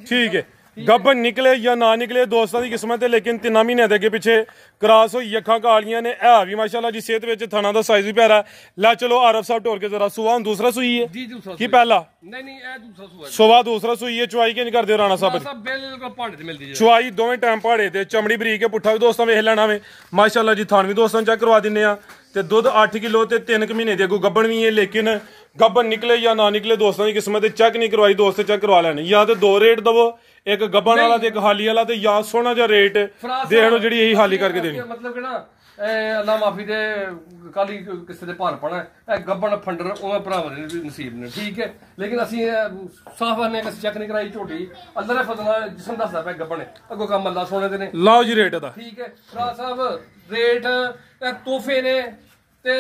ਠੀਕ ਹੈ। ਗੱਬਨ ਨਿਕਲੇ ਜਾਂ ਨਾ ਨਿਕਲੇ ਦੋਸਤਾਂ ਦੀ ਕਿਸਮਤ ਹੈ, ਲੇਕਿਨ 3 ਮਹੀਨਿਆਂ ਦੇ ਅੱਗੇ ਪਿੱਛੇ ਕ੍ਰਾਸ ਹੋਈ, ਅੱਖਾਂ ਕਾਲੀਆਂ ਨੇ, ਹੈ ਵੀ ਮਾਸ਼ਾਅੱਲਾ ਜੀ ਸਿਹਤ ਵਿੱਚ, ਥਣਾ ਦਾ ਸਾਈਜ਼ ਵੀ ਪਿਆਰਾ। ਲੈ ਚਲੋ ਆਰਫ ਸਾਹਿਬ ਢੋਲ ਕੇ ਜ਼ਰਾ। ਸੁਆ ਦੂਸਰਾ ਸੂਈ ਹੈ ਜੀ? ਦੂਸਰਾ ਕੀ ਪਹਿਲਾ? ਨਹੀਂ, ਇਹ ਦੂਸਰਾ ਸੂਆ। ਸੁਆ ਦੂਸਰਾ ਸੂਈ ਹੈ। ਚੁਆਈ ਕਿੰਜ ਕਰਦੇ ਹੋ ਰਾਣਾ ਸਾਹਿਬ? ਬਿਲਕੁਲ ਪਹਾੜੇ ਤੇ ਮਿਲਦੀ ਹੈ ਚੁਆਈ ਦੋਵੇਂ ਟਾਈਮ ਪਹਾੜੇ ਤੇ, ਚਮੜੀ ਬਰੀਕ ਹੈ, ਪੁੱਠਾ ਵੀ ਦੋਸਤਾਂ ਵੇਖ ਲੈਣਾ ਵੇ ਮਾਸ਼ਾਅੱਲਾ ਜੀ। ਥਣ ਵੀ ਦੋਸਤਾਂ ਚੈੱਕ ਕਰਵਾ ਦਿੰਨੇ ਆ। ਤੇ ਦੁੱਧ 8 ਕਿਲੋ ਤੇ 3 ਮਹੀਨੇ ਦੇ ਅੱਗੋਂ ਗੱਬਣ ਵੀ ਹੈ, ਲੇਕਿਨ ਗੱਬਣ ਨਿਕਲੇ ਜਾਂ ਨਾ ਨਿਕਲੇ ਦੋਸਤਾਂ ਦੀ ਕਿਸਮਤ ਹੈ। ਚੈੱਕ ਨਹੀਂ ਕਰਵਾਈ ਦੋਸਤ, ਚੈੱਕ ਕਰਵਾ ਲੈਣੇ। ਜਾਂ ਤੇ 2 ਰੇਟ ਦਵੋ, ਇੱਕ ਗੱਬਣ ਵਾਲਾ ਤੇ ਇੱਕ ਹਾਲੀ ਵਾਲਾ, ਤੇ ਜਾਂ ਸੋਹਣਾ ਜਿਹਾ ਰੇਟ ਦੇਖ ਲਓ ਜਿਹੜੀ ਇਹੀ ਹਾਲੀ ਕਰਕੇ ਦੇਣੀ। ਮਤਲਬ ਕਿ ਨਾ ਅੱਲਾ ਮਾਫੀ ਦੇ ਕੱਲ ਹੀ ਕਿਸੇ ਦੇ ਭਾਰ ਪਣਾ ਇਹ ਗੱਬਣ ਫੰਡਰ ਉਹਨਾਂ ਭਰਾਵਾਂ ਦੇ ਨਸੀਬ ਨੇ। ਠੀਕ ਹੈ। ਲੇਕਿਨ ਅਸੀਂ ਸਾਫ ਨੇ ਅਸੀਂ ਚੈੱਕ ਨਹੀਂ ਕਰਾਈ ਝੋਟੀ। ਅੱਲਾ ਦੇ ਫਜ਼ਲ ਨਾਲ ਜਿਸਮ ਦੱਸਦਾ ਪਿਆ ਗੱਬਣ ਅੱਗੋਂ ਕੰਮ ਅੱਲਾ ਸੋਹਣੇ ਦੇ ਨੇ। ਲਾਓ ਜੀ ਰੇਟ ਦਾ। ਠੀਕ ਹੈ। ਫਰਾ ਸਾਹਿਬ ਰੇਟ ਤੋਹਫੇ ਨੇ ਤੇ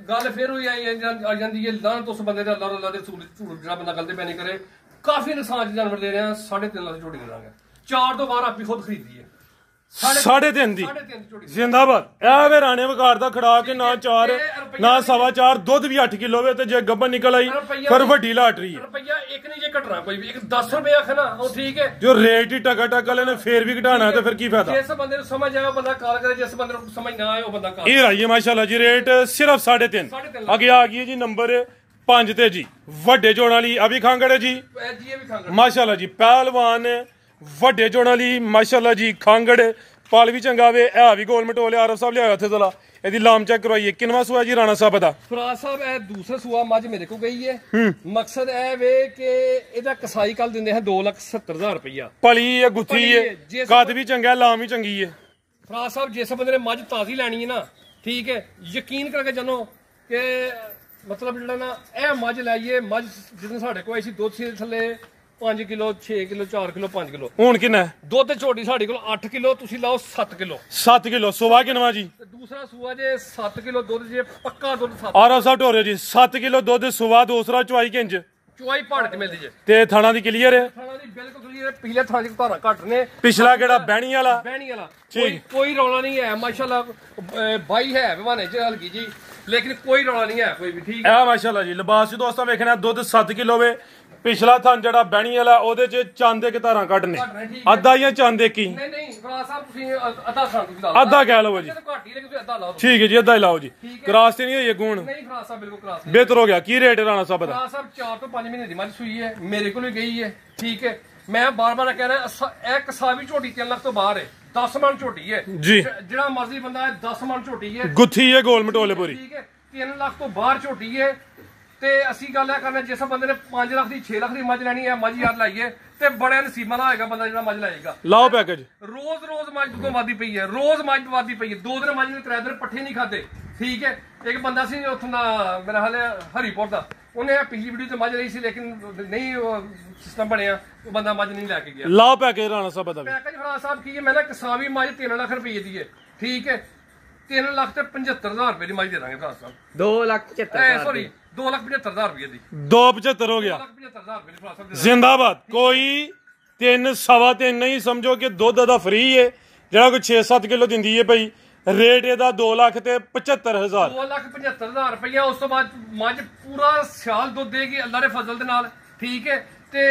ਗੱਲ ਫਿਰ ਹੋਈ ਆ ਜਾਂਦੀ ਹੈ ਲਾਹਨਤ ਉਸ ਬੰਦੇ ਦਾ। ਅੱਲਾ ਦੇ ਝੂਠ ਜਿਹੜਾ ਬੰਦਾ ਗਲਤੀ ਪੈ ਨਹੀਂ ਕਰੇ। ਕਾਫੀ ਨੁਕਸਾਨ ਜਾਨਵਰ ਦੇ ਰਹੇ ਆ। 3.5 ਲੱਖ ਝੋਟੀ ਦੇ ਦਾਂਗੇ। 4 ਤੋਂ ਬਾਅਦ ਆਪੀ ਖੁਦ ਖਰੀਦੀ ਹੈ। 3.5 ਦੀ ਜ਼ਿੰਦਾਬਾਦ। ਇਹ ਵੇ ਰਾਣੇ ਵਕਾਰ ਦਾ ਖੜਾ ਕੇ ਨਾ 4 ਨਾ 4.25 ਦੁੱਧ ਵੀ 8 ਕਿਲੋ ਵੇ, ਤੇ ਜੇ ਗੱਬਨ ਨਿਕਲ ਆਈ ਫਿਰ ਵੱਡੀ ਲਾਟਰੀ ਹੈ। ਰੁਪਈਆ ਇੱਕ ਨਹੀਂ ਜੇ ਘਟਣਾ ਕੋਈ ਵੀ। 10 ਰੁਪਏ ਆਖਣਾ ਉਹ ਠੀਕ ਹੈ। ਜੋ ਰੇਟ ਹੀ ਟਕਾ ਵਾਲੇ ਨੇ ਫੇਰ ਵੀ ਘਟਾਣਾ ਤੇ ਫਿਰ ਕੀ ਫਾਇਦਾ? ਜਿਸ ਬੰਦੇ ਨੂੰ ਸਮਝ ਆਏ ਉਹ ਬੰਦਾ ਕਾਲ ਕਰੇ, ਜਿਸ ਬੰਦੇ ਨੂੰ ਸਮਝ ਨਾ ਆਏ ਉਹ ਬੰਦਾ ਕਾਲ। ਇਹ ਰਾਈਏ ਮਾਸ਼ਾਅੱਲਾ ਜੀ। ਰੇਟ ਸਿਰਫ 3.5। ਅੱਗੇ ਆ ਗਈ ਹੈ ਜੀ ਨੰਬਰ 5 ਤੇ ਜੀ, ਵੱਡੇ ਜੋੜਾਂ ਵਾਲੀ ਅਭੀ ਖਾਂਗੜ ਜੀ। ਮਾਸ਼ਾਅੱਲਾ ਜੀ ਪਹਿਲਵਾਨ ਵੱਡੇ ਜੋੜਾਂ ਵਾਲੀ ਮਾਸ਼ਾਅੱਲਾ ਜੀ। ਖਾਂਗੜ ਪਾਲ ਵੀ ਚੰਗਾ ਵੇ, ਇਹ ਵੀ ਗੋਲ ਮਟੋਲੇ। ਆਰਫ ਸਾਹਿਬ ਲਿਆਇਆ ਇੱਥੇ ਜ਼ਰਾ, ਇਹਦੀ ਲਾਮ ਚੈੱਕ ਕਰਵਾਈਏ। ਕਿੰਨਵਾਂ ਸੂਆ ਜੀ ਰਾਣਾ ਸਾਹਿਬ ਦਾ? ਫਰਾਜ ਸਾਹਿਬ ਇਹ ਦੂਸਰਾ ਸੂਆ ਮੱਝ ਮੇਰੇ ਕੋਲ ਗਈ ਹੈ। ਮਕਸਦ ਇਹ ਵੇ ਕਿ ਇਹਦਾ ਕਸਾਈ ਕੱਲ ਦਿੰਦੇ ਹੈ 2,70,000 ਰੁਪਇਆ। ਪਲੀ ਹੈ, ਗੁੱਥੀ ਹੈ, ਕੱਦ ਵੀ ਚੰਗਾ, ਲਾਮ ਵੀ ਚੰਗੀ ਹੈ। ਫਰਾਜ ਸਾਹਿਬ ਜਿਸ ਬੰਦੇ ਨੇ ਮੱਝ ਤਾਜ਼ੀ ਲੈਣੀ ਹੈ ਨਾ, ਠੀਕ ਹੈ, ਯਕੀਨ ਕਰਕੇ ਜਾਨੋ ਕਿ ਮਤਲਬ ਜਿਹੜਾ ਨਾ ਇਹ ਮੱਝ ਲਾਈਏ, ਮੱਝ ਜਿੱਦਾਂ ਸਾਡੇ ਕੋਲ ਆਈ ਸੀ ਦੁੱਧ ਸੀ ਥੱਲੇ 5 ਕਿਲੋ, 6 ਕਿਲੋ, 4 ਕਿਲੋ, 5 ਕਿਲੋ। ਹੁਣ ਕਿੰਨਾ ਦੁੱਧ ਝੋਟੀ ਸਾਡੇ ਕੋਲ 8 ਕਿਲੋ, ਤੁਸੀਂ ਲਾਓ 7 ਕਿਲੋ। 7 ਕਿਲੋ ਸੁਆ ਕਿੰਨਵਾ ਜੀ? ਦੂਸਰਾ ਸੂਆ ਜੇ 7 ਕਿਲੋ ਦੁੱਧ, ਜੇ ਪੱਕਾ ਦੁੱਧ 7। ਆਰਫ ਸਾਹਿਬ ਢੋਰੇ ਜੀ 7 ਕਿਲੋ ਦੁੱਧ ਸੁਆ, ਦੂਸਰਾ ਚੁਆਈ ਕਿੰਜ ਚੁਆਈ ਪਹਾੜ ਚ ਮਿਲਦੀ ਜੇ। ਤੇ ਥਾਣਾ ਦੀ ਕਲੀਅਰ ਹੈ? ਥਾਣਾ ਦੀ ਬਿਲਕੁਲ ਕਲੀਅਰ ਹੈ। ਪਿਛਲੇ ਥਾਂ ਦੀ ਧਾਰਾ ਘੱਟ ਨੇ। ਪਿਛਲਾ ਕਿਹੜਾ ਬਹਿਣੀ ਵਾਲਾ? ਬਹਿਣੀ ਵਾਲਾ ਕੋਈ ਰੌਲਾ ਨਹੀਂ ਹੈ ਮਾਸ਼ਾਅੱਲਾ। ਬਾਈ ਹੈ ਬਹਾਨੇ ਚ ਹਲਕੀ ਜੀ, ਲੇਕਿਨ ਕੋਈ ਰੌਲਾ ਨਹੀਂ ਹੈ ਕੋਈ ਵੀ। ਠੀਕ ਹੈ ਮਾਸ਼ਾਅੱਲਾ ਜੀ। ਲਿਬਾਸ ਜੀ ਦੋਸਤਾਂ ਵੇਖਣਾ, ਦੁੱਧ 7 ਕਿਲੋ ਵੇ। ਪਿਛਲਾ ਥਾਂ ਜਿਹੜਾ ਬਹਿਣੀ ਵਾਲਾ ਉਹਦੇ ਚ ਚੰਦ ਦੇ ਧਾਰਾਂ ਕੱਢ ਨੇ, ਅੱਧਾ ਜਾਂ ਚੰਦ ਦੇ ਕੀ? ਨਹੀਂ ਫਰਾਜ ਸਾਹਿਬ ਤੁਸੀਂ ਅੱਧਾ ਥਾਂ ਤੁਸੀਂ ਲਾ ਅੱਧਾ ਕਹਿ ਲਓ ਜੀ। ਘੱਟ ਹੀ ਤੁਸੀਂ ਅੱਧਾ ਲਾਓ। ਠੀਕ ਹੈ ਜੀ, ਅੱਧਾ ਹੀ ਲਾਓ ਜੀ। ਕ੍ਰਾਸ ਤੇ ਨਹੀਂ ਹੋਈ ਗੁਣ? ਨਹੀਂ ਫਰਾਜ ਸਾਹਿਬ ਬਿਲਕੁਲ ਕ੍ਰਾਸ ਬਿਹਤਰ ਹੋ ਗਿਆ। ਕੀ ਰੇਟ ਰਾਣਾ ਸਾਹਿਬ ਦਾ? ਫਰਾਜ ਸਾਹਿਬ 4 ਤੋਂ 5 ਮਹੀਨੇ ਦੀ ਮੱਝ ਸੂਈ ਹੈ, ਮੇਰੇ ਕੋਲ ਵੀ ਗਈ ਹੈ। ਠੀਕ ਹੈ। ਮੈਂ ਬਾਰ-ਬਾਰ ਕਹਿ ਰਿਹਾ ਇਹ ਕਸਾਵੀ ਝੋਟੀ 3 ਲੱਖ ਤੋਂ ਬਾਹਰ ਹੈ। 10 ਮਣ ਝੋਟੀ ਹੈ ਜੀ। ਜਿਹੜਾ ਮਰਜ਼ੀ ਬੰਦਾ 10 ਮਣ ਝੋਟੀ ਹੈ, ਗੁੱਥੀ ਹੈ, ਗੋਲ ਮਟੋਲੇ ਪੂਰੀ। ਠੀਕ ਹੈ। 3 ਲੱਖ ਤੋਂ ਬਾਹਰ ਝੋਟੀ ਹੈ। ਤੇ ਅਸੀਂ ਗੱਲ ਇਹ ਕਰਨਾ, ਜਿਸ ਬੰਦੇ ਨੇ 5 ਲੱਖ ਦੀ 6 ਲੱਖ ਦੀ ਮੱਝ ਲੈਣੀ ਹੈ, ਮੱਝ ਯਾਰ ਲਾਈਏ ਤੇ ਬੜਿਆਂ ਨਸੀਬਾਂ ਦਾ ਹੋਏਗਾ ਬੰਦਾ ਜਿਹੜਾ ਮੱਝ ਲਾਏਗਾ। ਲਾਓ ਪੈਕੇਜ। ਰੋਜ਼ ਮੱਝ ਤੋਂ ਵਾਦੀ ਪਈ ਹੈ, ਰੋਜ਼ ਮੱਝ ਵਾਦੀ ਪਈ ਹੈ। 2 ਦਿਨ ਮੱਝ ਨੇ 3 ਦਿਨ ਪੱਠੇ ਨਹੀਂ ਖਾਦੇ। ਠੀਕ ਹੈ। ਇੱਕ ਬੰਦਾ ਸੀ ਉੱਥੋਂ ਦਾ, ਮੇਰਾ ਹਾਲ ਹਰੀਪੁਰ ਦਾ, ਉਹਨੇ ਪਿਛਲੀ ਵੀਡੀਓ ਤੇ ਮੱਝ ਲਈ ਸੀ, ਲੇਕਿਨ ਨਹੀਂ ਸਿਸਟਮ ਬਣਿਆ, ਉਹ ਬੰਦਾ ਮੱਝ ਨਹੀਂ ਲੈ ਕੇ ਗਿਆ। ਲਾਓ ਪੈਕੇਜ ਰਾਣਾ ਸਾਹਿਬ ਦਾ। ਪੈਕੇਜ ਫਰਾਜ ਸਾਹਿਬ ਕੀ ਹੈ? ਮੈਂ ਨਾ ਕਸਾਵੀ ਮੱਝ 3 ਲੱਖ ਰੁਪਏ ਦੀ ਹੈ। ਠੀਕ ਹੈ। 3 ਲੱਖ ਤੇ 75,000 ਰੁਪਏ ਦੀ ਮੱਝ ਦੇ ਦਾਂਗੇ ਫਰਾਜ ਸਾਹਿਬ। 2,75,000 ਸੌਰੀ 2,75,000 ਰੁਪਏ ਦੀ। 2,75 ਹੋ ਗਿਆ। 2,75,000 ਰੁਪਏ ਦੀ ਫਰਾਜ ਸਾਹਿਬ। ਜ਼ਿੰਦਾਬਾਦ। ਕੋਈ 3 ਸਵਾ 3 ਨਹੀਂ ਸਮਝੋ ਕਿ ਦੁੱਧ ਦਾ ਫ੍ਰੀ ਹੈ, ਜਿਹੜਾ ਕੋਈ 6-7 ਕਿਲੋ ਦਿੰਦੀ ਹੈ ਭਾਈ। ਰੇਟ ਇਹਦਾ 2,75,000 2,75,000 ਰੁਪਇਆ। ਉਸ ਤੋਂ ਬਾਅਦ ਮੱਝ ਪੂਰਾ ਸਿਆਲ ਦੁੱਧ ਦੇਗੀ ਅੱਲਾ ਦੇ ਫਜ਼ਲ ਦੇ ਨਾਲ, ਠੀਕ ਹੈ। ਤੇ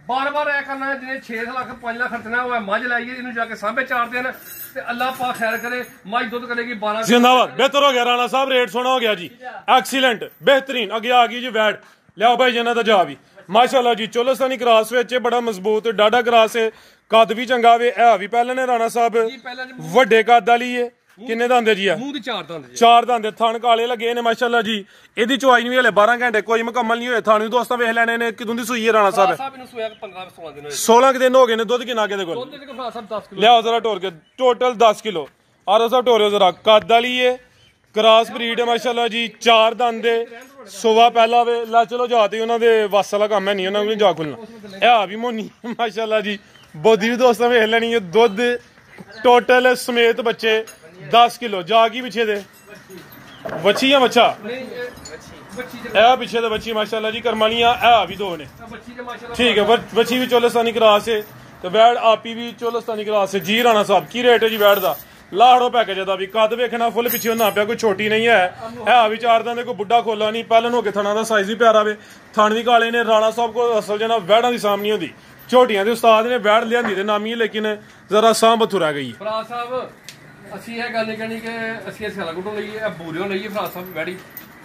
ਬਾਰ-ਬਾਰ ਇਹ ਕਰਨਾ ਜਿਹਨੇ 6 ਲੱਖ 5 ਲੱਖ ਖਰਚਣਾ ਹੋਇਆ ਮੱਝ ਲਾਈਏ, ਇਹਨੂੰ ਜਾ ਕੇ ਸਾਂਭੇ 4 ਦਿਨ ਤੇ ਅੱਲਾ ਪਾ ਖੈਰ ਕਰੇ, ਮੱਝ ਦੁੱਧ ਕਰੇਗੀ 12। ਜ਼ਿੰਦਾਬਾਦ, ਬਿਹਤਰ ਹੋ ਗਿਆ ਰਾਣਾ ਸਾਹਿਬ, ਰੇਟ ਸੋਹਣਾ ਹੋ ਗਿਆ ਜੀ, ਐਕਸੀਲੈਂਟ, ਬਿਹਤਰੀਨ। ਅੱਗੇ ਆ ਗਈ ਜੀ ਵੈੜ, ਲਿਆਓ ਭਾਈ ਜੀ ਇਹਨਾਂ ਦਾ ਜਾ ਵੀ ਮਾਸ਼ਾਅੱਲਾ ਜੀ। ਚੋਲਸਤਾਨੀ ਕ੍ਰਾਸ ਵਿੱਚ ਬੜਾ ਮਜ਼ਬੂਤ ਡਾਡਾ ਕ੍ਰਾਸ ਹੈ, ਕੱਦ ਵੀ ਚੰਗਾ ਵੇ। ਇਹ ਵੀ ਪਹਿਲਾਂ ਨੇ ਰਾਣਾ ਸਾਹਿਬ ਵੱਡੇ ਕੱਦ ਵਾਲੀ ਹੈ। ਕਿੰਨੇ ਦੰਦ ਜੀ ਆ? ਮੂੰਹ ਦੀ 4 ਦੰਦ, 4 ਦੰਦ, ਥਣ ਕਾਲੇ ਲੱਗੇ ਨੇ ਮਾਸ਼ਾਅੱਲਾ ਜੀ। ਇਹਦੀ ਚੁਆਈ ਨੂੰ ਵੀ ਹਲੇ 12 ਘੰਟੇ ਕੋਈ ਮੁਕੰਮਲ ਨਹੀਂ ਹੋਏ। ਥਣ ਵੀ ਦੋਸਤਾਂ ਵੇਖ ਲੈਣੇ ਨੇ। ਕਿਦੋਂ ਦੀ ਸੂਈ ਹੈ ਰਾਣਾ ਸਾਹਿਬ? ਇਹਨੂੰ ਸੋਇਆ 15-16 ਦਿਨ ਹੋਏ। 16 ਦਿਨ ਹੋ ਗਏ ਨੇ। ਦੁੱਧ ਕਿੰਨਾ ਕਿਹਦੇ ਕੋਲ? ਦੁੱਧ ਦੇ ਕੋਲ ਸਾਹਿਬ 10 ਕਿਲੋ। ਲਿਆਓ ਜ਼ਰਾ ਟੋਰ ਕੇ, ਟੋਟਲ 10 ਕਿਲੋ। ਆਰੋ ਸਾਹਿਬ ਟੋਰਿਓ ਜ਼ਰਾ, ਕੱਦ ਵਾਲੀ ਹੈ, ਕ੍ਰਾਸ ਬਰੀਡ ਹੈ ਮਾਸ਼ਾਅੱਲਾ ਜੀ। 4 ਦੰਦ ਦੇ, ਸੁਬਾ ਪਹਿਲਾ ਵੇ। ਲਾ ਚਲੋ ਜਾ ਤੇ ਉਹਨਾਂ ਦੇ ਵਸ ਵਾਲਾ ਕੰਮ ਹੈ ਨਹੀਂ, ਉਹਨਾਂ ਨੂੰ ਜਾ ਖੁੱਲਣਾ। ਇਹ ਆ ਵੀ ਮੋਨੀ ਮਾਸ਼ਾਅੱਲਾ ਜੀ, ਬੋਦੀ ਵੀ ਦੋਸਤਾਂ ਵੇਖ ਲੈਣੀ ਹੈ। ਦੁੱਧ ਟੋਟਲ ਸਮੇਤ ਬੱਚੇ 10 ਕਿਲੋ। ਜਾ ਕੀ ਪਿੱਛੇ ਦੇ ਬੱਚੀ ਆ ਮੱਛਾ? ਇਹ ਪਿੱਛੇ ਦੇ ਬੱਚੀ ਮਾਸ਼ਾਅੱਲਾ ਜੀ ਕਰਮਾਲੀਆਂ। ਇਹ ਵੀ ਦੋ ਨੇ, ਠੀਕ ਹੈ। ਬੱਚੀ ਵੀ ਚੋਲਸਤਾਨੀ ਕ੍ਰਾਸ ਹੈ ਤੇ ਵੈੜ ਆਪੀ ਵੀ ਚੋਲਸਤਾਨੀ ਕ੍ਰਾਸ ਹੈ ਜੀ। ਰਾਣਾ ਸਾਹਿਬ ਕੀ ਰੇਟ ਹੈ ਜੀ ਵੈੜ ਦਾ? ਲਾੜੋ ਪੈਕੇਜ ਦਾ ਵੀ। ਕੱਦ ਵੇਖਣਾ ਫੁੱਲ ਪਿੱਛੇ ਨਾ ਪਿਆ, ਕੋਈ ਛੋਟੀ ਨਹੀਂ ਹੈ। ਹੈ ਵੀ 4 ਦੰਦ ਦੇ, ਕੋਈ ਬੁੱਢਾ ਖੋਲਾ ਨਹੀਂ। ਪਹਿਲਾਂ ਹੋ ਕੇ ਥਣਾ ਦਾ ਸਾਈਜ਼ ਵੀ ਪਿਆਰਾ ਵੇ, ਥਣ ਵੀ ਕਾਲੇ ਨੇ। ਰਾਣਾ ਸਾਹਿਬ ਕੋਲ ਅਸਲ ਜਨਾ ਵੈੜਾਂ ਦੀ ਸਾਂਭ ਨਹੀਂ ਹੁੰਦੀ। ਝੋਟੀਆਂ ਦੇ ਉਸਤਾਦ ਨੇ ਵੈੜ ਲਿਆਂਦੀ ਤੇ ਨਾਮੀ, ਲੇਕਿਨ ਜ਼ਰਾ ਸਾਂਭ ਬਥੂ ਰਹਿ ਗਈ। ਫਰਾਜ ਸਾਹਿਬ ਅਸੀਂ ਇਹ ਗੱਲ ਨਹੀਂ ਕਹਿਣੀ ਕਿ ਅਸੀਂ ਸਿਆਲਕੋਟੋਂ ਲਈਏ, ਇਹ ਬੂਰਿਓਂ ਲਈਏ। ਫਰਾਜ ਸਾਹਿਬ ਵੈੜੀ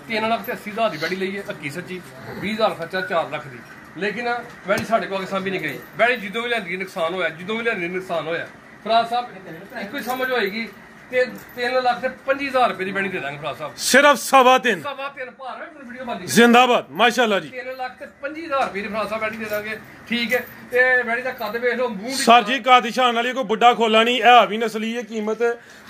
3,80,000 ਦੀ ਵੈੜੀ ਲਈਏ, ਹੱਕੀ ਸੱਚੀ 20,000 ਖਰਚਾ 4 ਲੱਖ ਦੀ। ਲੇਕਿਨ ਵੈੜੀ ਸਾਡੇ ਕੋਲ ਸਾਂਭੀ ਨਹੀਂ ਗਈ। ਵੈੜੀ ਜਦੋਂ ਵੀ ਲੈਂਦੀ ਨੁਕਸਾਨ ਹੋਇਆ, ਜਦੋਂ ਵੀ ਲੈਂਦੀ ਨੁਕਸਾਨ ਹੋਇਆ। ਫਰਾਜ ਸਾਹਿਬ ਇੱਕੋ ਹੀ ਸਮਝ ਹੋਏਗੀ ਤੇ 3,25,000 ਰੁਪਏ ਦੀ ਵੈੜੀ ਦੇ ਦਾਂਗੇ ਫਰਾਜ ਸਾਹਿਬ। ਸਿਰਫ 3.5 ਭਾਰ ਹੈ ਵੀਡੀਓ ਬਣਦੀ। ਜ਼ਿੰਦਾਬਾਦ ਮਾਸ਼ਾਅੱਲਾ ਜੀ। 3,25,000 ਰੁਪਏ ਦੀ ਫਰਾਜ ਸਾਹਿਬ ਵੈੜੀ ਦੇ ਦਾਂਗੇ, ਠੀਕ ਹੈ। ਤੇ ਵੈੜੀ ਦਾ ਕੱਦ ਵੇਖ ਲਓ, ਮੂੰਹ ਦੀ ਸਰ ਜੀ ਕੱਦ ਸ਼ਾਨ ਵਾਲੀ, ਕੋਈ ਬੁੱਢਾ ਖੋਲਾ ਨਹੀਂ। ਇਹ ਵੀ ਨਸਲੀ ਹੈ, ਕੀਮਤ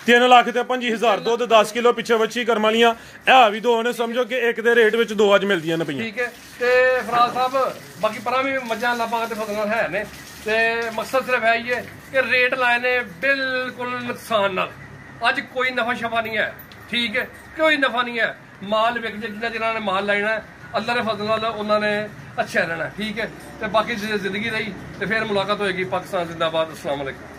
3,25,000। ਦੁੱਧ 10 ਕਿਲੋ ਪਿੱਛੇ ਬੱਚੀ ਕਰਮਾਲੀਆਂ। ਇਹ ਵੀ ਦੋ ਨੇ, ਸਮਝੋ ਕਿ ਇੱਕ ਦੇ ਰੇਟ ਵਿੱਚ ਦੋ ਅੱਜ ਮਿਲਦੀਆਂ ਨੇ ਪਈਆਂ, ਠੀਕ ਹੈ। ਤੇ ਫਰਾਜ ਸਾਹਿਬ ਬਾਕੀ ਪਰਾਂ ਵੀ ਮੱਝਾਂ ਲਾਪਾਂ ਤੇ ਫਸਲਾਂ ਹੈ ਨੇ। ਤੇ ਮਕਸਦ ਸਿਰਫ ਹੈ ਹੀ ਹੈ ਕਿ ਰੇਟ ਲਾਏ ਨੇ ਬਿਲਕੁਲ ਨੁਕਸਾਨ ਨਾਲ। ਅੱਜ ਕੋਈ ਨਫਾ ਸ਼ਫਾ ਨਹੀਂ ਹੈ, ਠੀਕ ਹੈ, ਕੋਈ ਨਫਾ ਨਹੀਂ ਹੈ। ਮਾਲ ਵਿਕ ਜੇ, ਜਿਨ੍ਹਾਂ ਨੇ ਮਾਲ ਲੈਣਾ ਅੱਲਾ ਦੇ ਫਜ਼ਲ ਨਾਲ ਉਹਨਾਂ ਨੇ ਅੱਛਾ ਰਹਿਣਾ, ਠੀਕ ਹੈ। ਤੇ ਬਾਕੀ ਜ਼ਿੰਦਗੀ ਰਹੀ ਤੇ ਫਿਰ ਮੁਲਾਕਾਤ ਹੋਏਗੀ। ਪਾਕਿਸਤਾਨ ਜ਼ਿੰਦਾਬਾਦ। ਅਸਲਾਮ ਅਲੈਕੁਮ।